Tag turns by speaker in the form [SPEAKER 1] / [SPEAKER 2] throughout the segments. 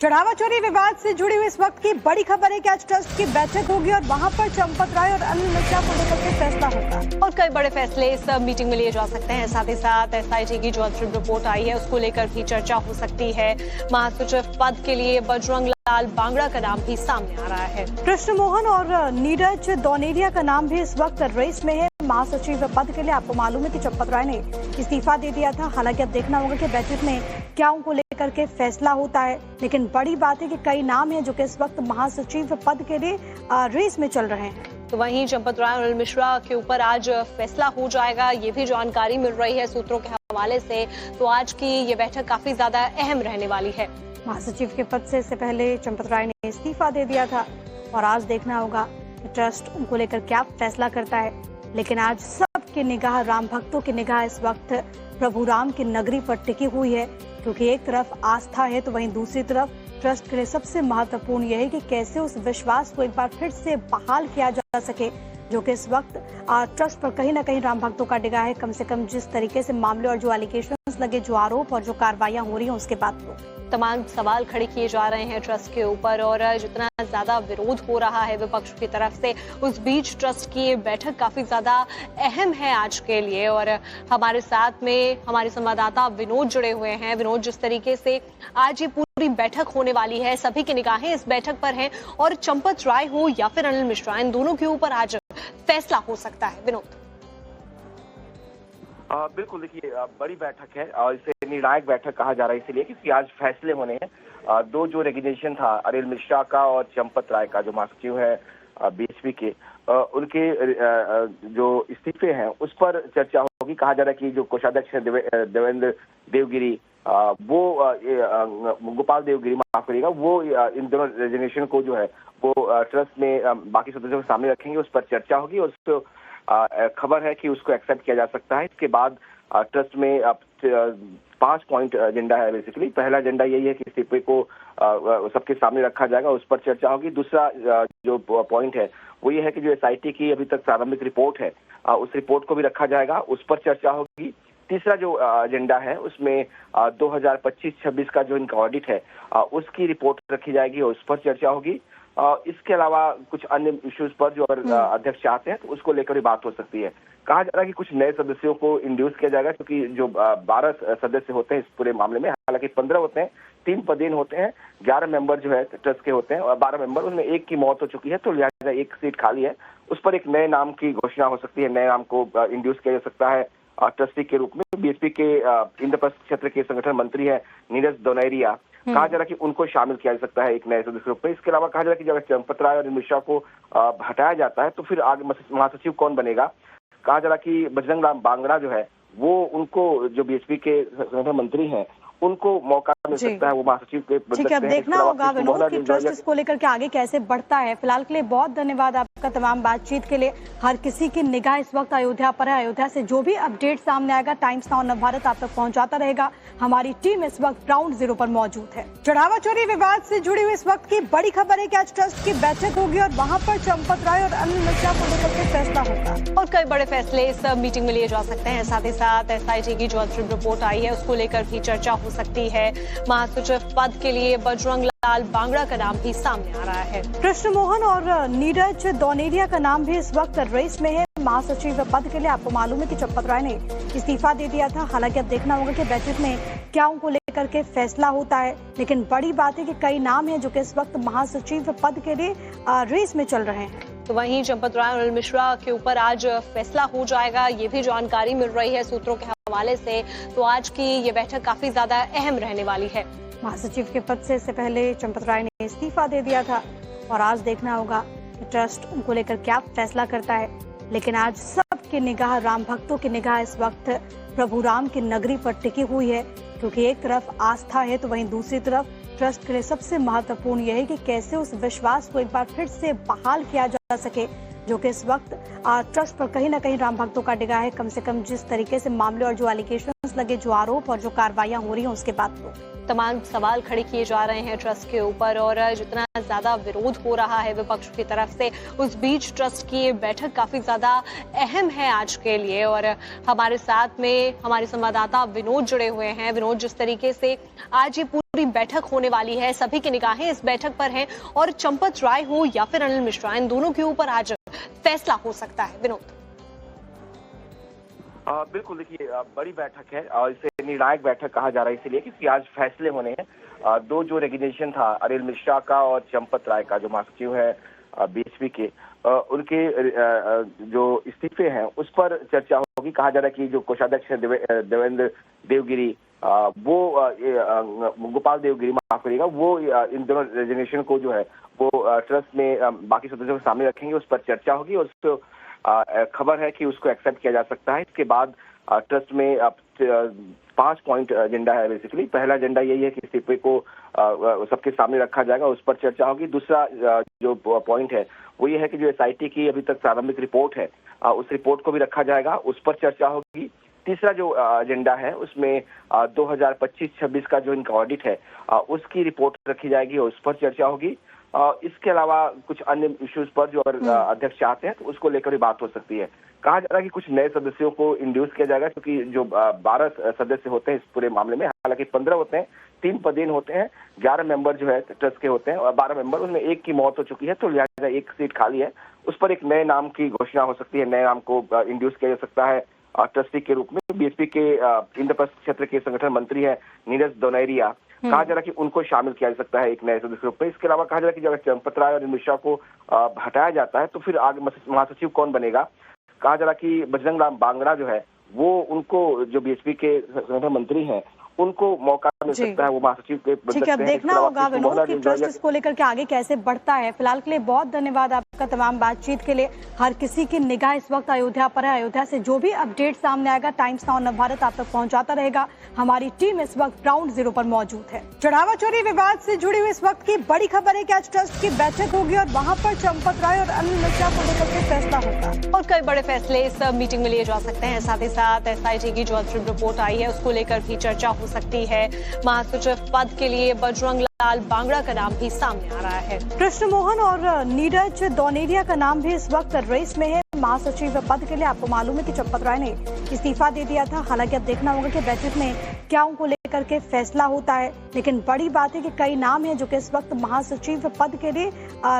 [SPEAKER 1] चढ़ावा चोरी विवाद से जुड़ी हुई इस वक्त की बड़ी खबर है कि आज ट्रस्ट की बैठक होगी और वहां पर चंपत राय और अनिल मिश्रा को लेकर के फैसला होगा
[SPEAKER 2] और कई बड़े फैसले इस मीटिंग में लिए जा सकते हैं। साथ ही साथ एसआईटी की जो अंतरिम रिपोर्ट आई है उसको लेकर भी चर्चा हो सकती है। महासचिव पद के लिए बजरंग लाल बांगड़ा का नाम भी सामने आ रहा है।
[SPEAKER 1] कृष्ण मोहन और नीरज दौनेरिया का नाम भी इस वक्त रेस में है महासचिव पद के लिए। आपको मालूम है कि चंपत राय ने इस्तीफा दे दिया था। हालांकि अब देखना होगा कि बैठक में क्या उनको लेकर के फैसला होता है, लेकिन बड़ी बात है कि कई नाम हैं जो कि इस वक्त महासचिव पद के लिए रेस में चल रहे हैं।
[SPEAKER 2] तो वहीं चंपत राय और अनिल मिश्रा के ऊपर आज फैसला हो जाएगा, ये भी जानकारी मिल रही है सूत्रों के हवाले से। तो आज की ये बैठक काफी ज्यादा अहम रहने वाली है।
[SPEAKER 1] महासचिव के पद से इससे पहले चंपत राय ने इस्तीफा दे दिया था और आज देखना होगा कि ट्रस्ट उनको लेकर क्या फैसला करता है। लेकिन आज सबकी निगाह, राम भक्तों की निगाह इस वक्त प्रभु राम की नगरी पर टिकी हुई है, क्योंकि एक तरफ आस्था है तो वहीं दूसरी तरफ ट्रस्ट के लिए सबसे महत्वपूर्ण यह है कि कैसे उस विश्वास को एक बार फिर से बहाल किया जा सके, जो कि इस वक्त ट्रस्ट पर कहीं ना कहीं राम भक्तों का निगाह है। कम से कम जिस तरीके से मामले और जो एलिगेशंस लगे, जो आरोप और जो कार्रवाइयां हो रही हैं, उसके बाद तो
[SPEAKER 2] तमाम सवाल खड़े किए जा रहे हैं ट्रस्ट के ऊपर और जितना ज्यादा विरोध हो रहा है विपक्ष की तरफ से, उस बीच ट्रस्ट की ये बैठक काफी ज्यादा अहम है आज के लिए। और हमारे साथ में हमारे संवाददाता विनोद जुड़े हुए हैं। विनोद, जिस तरीके से आज ये पूरी बैठक होने वाली है, सभी की निगाहें इस बैठक पर हैं और चंपत राय हो या फिर अनिल मिश्रा, इन दोनों के ऊपर आज फैसला हो सकता है। विनोद,
[SPEAKER 3] बिल्कुल, देखिए बड़ी बैठक है और इसे निर्णायक बैठक कहा जा रहा है इसलिए क्योंकि आज फैसले होने हैं। दो जो रेजिग्नेशन था अनिल मिश्रा का और चंपत राय का, जो महासचिव है बीएसपी के, उनके जो इस्तीफे हैं उस पर चर्चा होगी। कहा जा रहा है कि जो कोषाध्यक्ष है देवेंद्र देवगिरी, वो गोपाल देवगिरी, माफ करिएगा, वो इन दोनों रेजिग्नेशन को जो है वो ट्रस्ट में बाकी सदस्यों के सामने रखेंगे, उस पर चर्चा होगी और खबर है कि उसको एक्सेप्ट किया जा सकता है। इसके बाद ट्रस्ट में 5 पॉइंट एजेंडा है बेसिकली। पहला एजेंडा यही है कि इस्तीफे को सबके सामने रखा जाएगा, उस पर चर्चा होगी। दूसरा जो पॉइंट है वो ये है कि जो एसआईटी की अभी तक प्रारंभिक रिपोर्ट है उस रिपोर्ट को भी रखा जाएगा, उस पर चर्चा होगी। तीसरा जो एजेंडा है उसमें 2025-26 का जो इनका ऑडिट है उसकी रिपोर्ट रखी जाएगी और उस पर चर्चा होगी। इसके अलावा कुछ अन्य इश्यूज पर जो अध्यक्ष चाहते हैं तो उसको लेकर भी बात हो सकती है। कहा जा रहा है कि कुछ नए सदस्यों को इंड्यूस किया जाएगा, क्योंकि जो 12 सदस्य होते हैं इस पूरे मामले में, हालांकि 15 होते हैं, 3 पदेन होते हैं, 11 मेंबर जो है ट्रस्ट के होते हैं और 12 मेंबर, उनमें एक की मौत हो चुकी है तो लिहाजा एक सीट खाली है, उस पर एक नए नाम की घोषणा हो सकती है, नए नाम को इंड्यूस किया जा सकता है ट्रस्टी के रूप में। बीएसपी के इंद्रप्रस्थ क्षेत्र के संगठन मंत्री है नीरज दौनेरिया, कहा जा रहा है कि उनको शामिल किया जा सकता है एक नए सदस्य रूप में। इसके अलावा कहा जा रहा है कि अगर चंपत राय और मिश्रा को हटाया जाता है तो फिर आगे महासचिव कौन बनेगा। कहा जा रहा है कि बजरंग लाल बांगड़ा जो है वो उनको, जो बीएसपी के संगठन मंत्री हैं, उनको मौका मिल सकता है, वो महासचिव के बन सकते हैं।
[SPEAKER 1] अब देखना होगा विनोद कि ट्रस्ट इसको लेकर के आगे कैसे बढ़ता है। फिलहाल के लिए बहुत धन्यवाद आपका तमाम बातचीत के लिए। हर किसी की निगाह इस वक्त अयोध्या पर है। अयोध्या से जो भी अपडेट सामने आएगा टाइम्स नाउ नवभारत आप तक पहुंचाता रहेगा। हमारी टीम इस वक्त ग्राउंड जीरो पर मौजूद है। चढ़ावा चोरी विवाद से जुड़ी हुई इस वक्त की बड़ी खबर है कि आज ट्रस्ट की बैठक होगी और वहां पर चंपत राय और अनिल मिश्रा को लेकर के फैसला होगा
[SPEAKER 2] और कई बड़े फैसले इस मीटिंग में लिए जा सकते हैं। साथ ही साथ एसआईटी की जो अंतरिम रिपोर्ट आई है उसको लेकर भी चर्चा हो सकती है। महासचिव पद के लिए बजरंग लाल बांगड़ा का नाम भी सामने आ रहा है।
[SPEAKER 1] कृष्ण मोहन और नीरज दौनेरिया का नाम भी इस वक्त रेस में है महासचिव पद के लिए। आपको मालूम है कि चंपत राय ने इस्तीफा दे दिया था। हालांकि अब देखना होगा कि बैठक में क्या उनको लेकर के फैसला होता है, लेकिन बड़ी बात है कि कई नाम हैं जो कि इस वक्त महासचिव पद के लिए रेस में चल रहे हैं।
[SPEAKER 2] तो वहीं चंपत राय और अनिल मिश्रा के ऊपर आज फैसला हो जाएगा, ये भी जानकारी मिल रही है सूत्रों के हवाले से। तो आज की ये बैठक काफी ज्यादा अहम रहने वाली है।
[SPEAKER 1] महासचिव के पद से इससे पहले चंपत राय ने इस्तीफा दे दिया था और आज देखना होगा कि ट्रस्ट उनको लेकर क्या फैसला करता है। लेकिन आज सबकी निगाह, राम भक्तों की निगाह इस वक्त प्रभु राम की नगरी पर टिकी हुई है, क्योंकि एक तरफ आस्था है तो वहीं दूसरी तरफ ट्रस्ट के लिए सबसे महत्वपूर्ण यह है कि कैसे उस विश्वास को एक बार फिर से बहाल किया जा सके, जो कि इस वक्त ट्रस्ट पर कहीं ना कहीं राम भक्तों का निगाह है। कम से कम जिस तरीके से मामले और जो एलिगेशंस लगे, जो आरोप और जो कार्रवाइयां हो रही हैं, उसके बाद तो
[SPEAKER 2] तमाम सवाल खड़े किए जा रहे हैं ट्रस्ट के ऊपर और जितना ज्यादा विरोध हो रहा है विपक्ष की तरफ से, उस बीच ट्रस्ट की ये बैठक काफी ज्यादा अहम है आज के लिए। और हमारे साथ में हमारे संवाददाता विनोद जुड़े हुए हैं। विनोद, जिस तरीके से आज ये पूरी बैठक होने वाली है, सभी की निगाहें इस बैठक पर हैं और चंपत राय हो या फिर अनिल मिश्रा, इन दोनों के ऊपर आज फैसला हो सकता है। विनोद,
[SPEAKER 3] बिल्कुल, देखिए बड़ी बैठक है और इसे निर्णायक बैठक कहा जा रहा है इसलिए क्योंकि आज फैसले होने हैं। दो जो रेजिग्नेशन था अनिल मिश्रा का और चंपत राय का, जो महासचिव है बीएसपी के, उनके जो इस्तीफे हैं उस पर चर्चा होगी। कहा जा रहा है कि जो कोषाध्यक्ष है देवेंद्र देवगिरी, वो गोपाल देवगिरी, माफ करिएगा, वो इन दोनों रेजिग्नेशन को जो है वो ट्रस्ट में बाकी सदस्यों के सामने रखेंगे। उस पर चर्चा होगी और उसको खबर है कि उसको एक्सेप्ट किया जा सकता है। इसके बाद ट्रस्ट में 5 पॉइंट एजेंडा है। बेसिकली पहला एजेंडा यही है कि इस्तीफे को सबके सामने रखा जाएगा, उस पर चर्चा होगी। दूसरा जो पॉइंट है वो ये है कि जो एसआईटी की अभी तक प्रारंभिक रिपोर्ट है, उस रिपोर्ट को भी रखा जाएगा, उस पर चर्चा होगी। तीसरा जो एजेंडा है उसमें 2025-26 का जो इनका ऑडिट है उसकी रिपोर्ट रखी जाएगी और उस पर चर्चा होगी। इसके अलावा कुछ अन्य इश्यूज पर जो अध्यक्ष चाहते हैं तो उसको लेकर भी बात हो सकती है। कहा जा रहा है कि कुछ नए सदस्यों को इंड्यूस किया जाएगा, क्योंकि जो 12 सदस्य होते हैं इस पूरे मामले में, हालांकि 15 होते हैं, 3 पदेन होते हैं, 11 मेंबर जो है ट्रस्ट के होते हैं और 12 मेंबर, उनमें एक की मौत हो चुकी है तो लिहाजा एक सीट खाली है। उस पर एक नए नाम की घोषणा हो सकती है, नए नाम को इंड्यूस किया जा सकता है ट्रस्टी के रूप में। बीएसपी के इंद्रप्रस्थ क्षेत्र के संगठन मंत्री है नीरज दोनैरिया, कहा जा रहा है कि उनको शामिल किया जा सकता है एक नए सदस्य के रूप में। इसके अलावा कहा जा रहा है कि अगर चंपत राय और मिश्रा को हटाया जाता है तो फिर आगे महासचिव कौन बनेगा। कहा जा रहा है कि बजरंग राम बांगड़ा जो है वो, उनको जो बीएसपी के संगठन मंत्री हैं, उनको मौका मिल सकता है, वो महासचिव के बन
[SPEAKER 1] ठीक है। अब देखना होगा विनोद कि ट्रस्ट इसको लेकर के आगे कैसे बढ़ता है। फिलहाल के लिए बहुत धन्यवाद आपका तमाम बातचीत के लिए। हर किसी की निगाह इस वक्त अयोध्या पर है। अयोध्या से जो भी अपडेट सामने आएगा टाइम्स नाउ नवभारत आप तक पहुंचाता रहेगा। हमारी टीम इस वक्त ग्राउंड जीरो पर मौजूद है। चढ़ावा चोरी विवाद से जुड़ी हुई इस वक्त की बड़ी खबर है कि आज ट्रस्ट की बैठक होगी और वहां पर चंपत राय और अनिल मिश्रा को लेकर के फैसला होगा
[SPEAKER 2] और कई बड़े फैसले इस मीटिंग में लिए जा सकते हैं। साथ ही साथ एसआईटी की जो अंतरिम रिपोर्ट आई है उसको लेकर भी चर्चा हो सकती है। महासचिव पद के लिए बजरंग लाल बांगड़ा का नाम भी सामने आ रहा है।
[SPEAKER 1] कृष्ण मोहन और नीरज दोनेरिया का नाम भी इस वक्त रेस में है महासचिव पद के लिए। आपको मालूम है कि चंपत राय ने इस्तीफा दे दिया था। हालांकि अब देखना होगा कि बैठक में क्या उनको लेकर के फैसला होता है, लेकिन बड़ी बात है कि कई नाम हैं जो कि इस वक्त महासचिव पद के लिए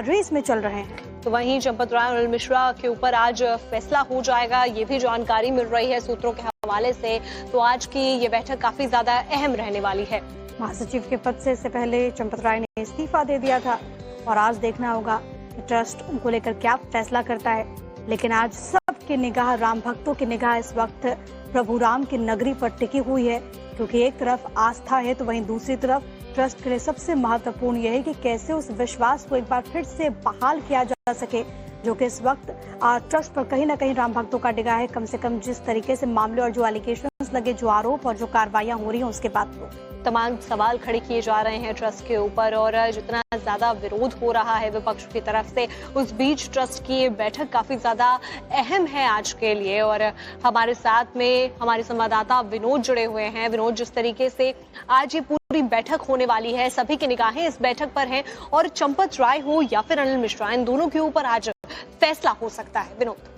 [SPEAKER 1] रेस में चल रहे हैं।
[SPEAKER 2] तो वहीं चंपत राय और अनिल मिश्रा के ऊपर आज फैसला हो जाएगा, ये भी जानकारी मिल रही है सूत्रों के हवाले से। तो आज की ये बैठक काफी ज्यादा अहम रहने वाली है।
[SPEAKER 1] महासचिव के पद से इससे पहले चंपत राय ने इस्तीफा दे दिया था और आज देखना होगा कि ट्रस्ट उनको लेकर क्या फैसला करता है। लेकिन आज सबकी निगाह, राम भक्तों की निगाह इस वक्त प्रभु राम की नगरी पर टिकी हुई है, क्योंकि एक तरफ आस्था है तो वहीं दूसरी तरफ ट्रस्ट के लिए सबसे महत्वपूर्ण यह है कि कैसे उस विश्वास को एक बार फिर से बहाल किया जा सके, जो कि इस वक्त ट्रस्ट पर कहीं ना कहीं राम भक्तों का डिगा है। कम से कम जिस तरीके से मामले और जो एलिगेशंस लगे, जो आरोप और जो कार्रवाइयां हो रही हैं उसके बाद तो
[SPEAKER 2] तमाम सवाल खड़े किए जा रहे हैं ट्रस्ट के ऊपर और जितना ज्यादा विरोध हो रहा है विपक्ष की तरफ से, उस बीच ट्रस्ट की ये बैठक काफी ज्यादा अहम है आज के लिए। और हमारे साथ में हमारे संवाददाता विनोद जुड़े हुए हैं। विनोद, जिस तरीके से आज ये पूरी बैठक होने वाली है, सभी की निगाहें इस बैठक पर हैं और चंपत राय हो या फिर अनिल मिश्रा, इन दोनों के ऊपर आज फैसला हो सकता है। विनोद,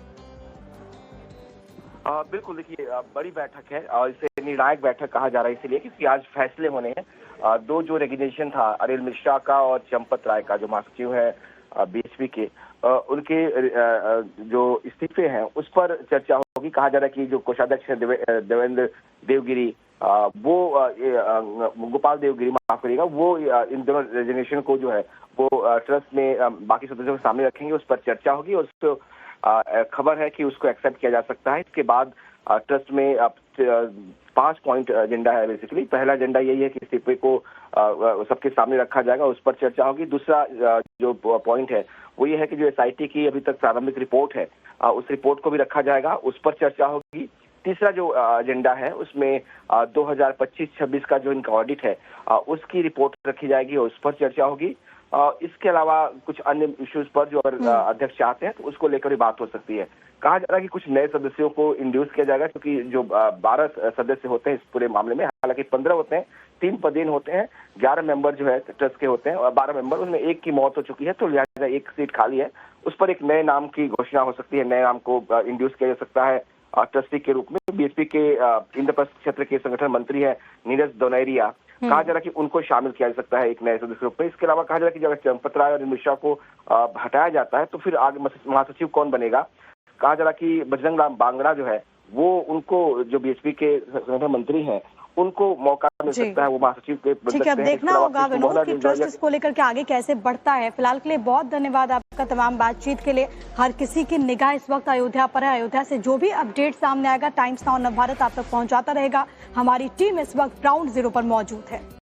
[SPEAKER 3] बिल्कुल, देखिए बड़ी बैठक है और इसे निर्णायक बैठक कहा जा रहा है इसलिए क्योंकि आज फैसले होने हैं। दो जो रेजिग्नेशन था अनिल मिश्रा का और चंपत राय का, जो महासचिव है बीएसपी के, उनके जो इस्तीफे हैं उस पर चर्चा होगी। कहा जा रहा है कि जो कोषाध्यक्ष है देवेंद्र देवगिरी, वो गोपाल देवगिरी, माफ करिएगा, वो इन दोनों रेजिग्नेशन को जो है वो ट्रस्ट में बाकी सदस्यों के सामने रखेंगे। उस पर चर्चा होगी और उसको खबर है कि उसको एक्सेप्ट किया जा सकता है। इसके बाद ट्रस्ट में 5 पॉइंट एजेंडा है। बेसिकली पहला एजेंडा यही है कि इस्तीफे को सबके सामने रखा जाएगा, उस पर चर्चा होगी। दूसरा जो पॉइंट है वो ये है कि जो एसआईटी की अभी तक प्रारंभिक रिपोर्ट है, उस रिपोर्ट को भी रखा जाएगा, उस पर चर्चा होगी। तीसरा जो एजेंडा है उसमें 2025-26 का जो इनका ऑडिट है उसकी रिपोर्ट रखी जाएगी और उस पर चर्चा होगी। इसके अलावा कुछ अन्य इश्यूज पर जो अध्यक्ष चाहते हैं तो उसको लेकर भी बात हो सकती है। कहा जा रहा है कि कुछ नए सदस्यों को इंड्यूस किया जाएगा, क्योंकि जो 12 सदस्य होते हैं इस पूरे मामले में, हालांकि 15 होते हैं, 3 पदेन होते हैं, 11 मेंबर जो है ट्रस्ट के होते हैं और 12 मेंबर, उसमें एक की मौत हो चुकी है तो लिहाजा एक सीट खाली है। उस पर एक नए नाम की घोषणा हो सकती है, नए नाम को इंड्यूस किया जा सकता है ट्रस्टी के रूप में। बीएसपी के इंद्रप्रस्थ क्षेत्र के संगठन मंत्री है नीरज दोनैरिया, कहा जा रहा है कि उनको शामिल किया जा सकता है एक नए सदस्य के रूप में। इसके अलावा कहा जा रहा है कि जब चंपत राय और अनिल मिश्रा को हटाया जाता है तो फिर आगे महासचिव कौन बनेगा। कहा जा रहा कि बजरंग राम बांगड़ा जो है वो उनको, जो बीएसपी के संगठन मंत्री हैं, उनको मौका मिल सकता है, वो महासचिव के बन
[SPEAKER 1] ठीक है।
[SPEAKER 3] सकते
[SPEAKER 1] अब
[SPEAKER 3] हैं।
[SPEAKER 1] देखना होगा विनोद कि ट्रस्ट इसको लेकर के आगे कैसे बढ़ता है। फिलहाल के लिए बहुत धन्यवाद आपका तमाम बातचीत के लिए। हर किसी की निगाह इस वक्त अयोध्या पर है। अयोध्या से जो भी अपडेट सामने आएगा टाइम्स नाउ नवभारत आप तक पहुंचाता रहेगा। हमारी टीम इस वक्त ग्राउंड जीरो पर मौजूद है।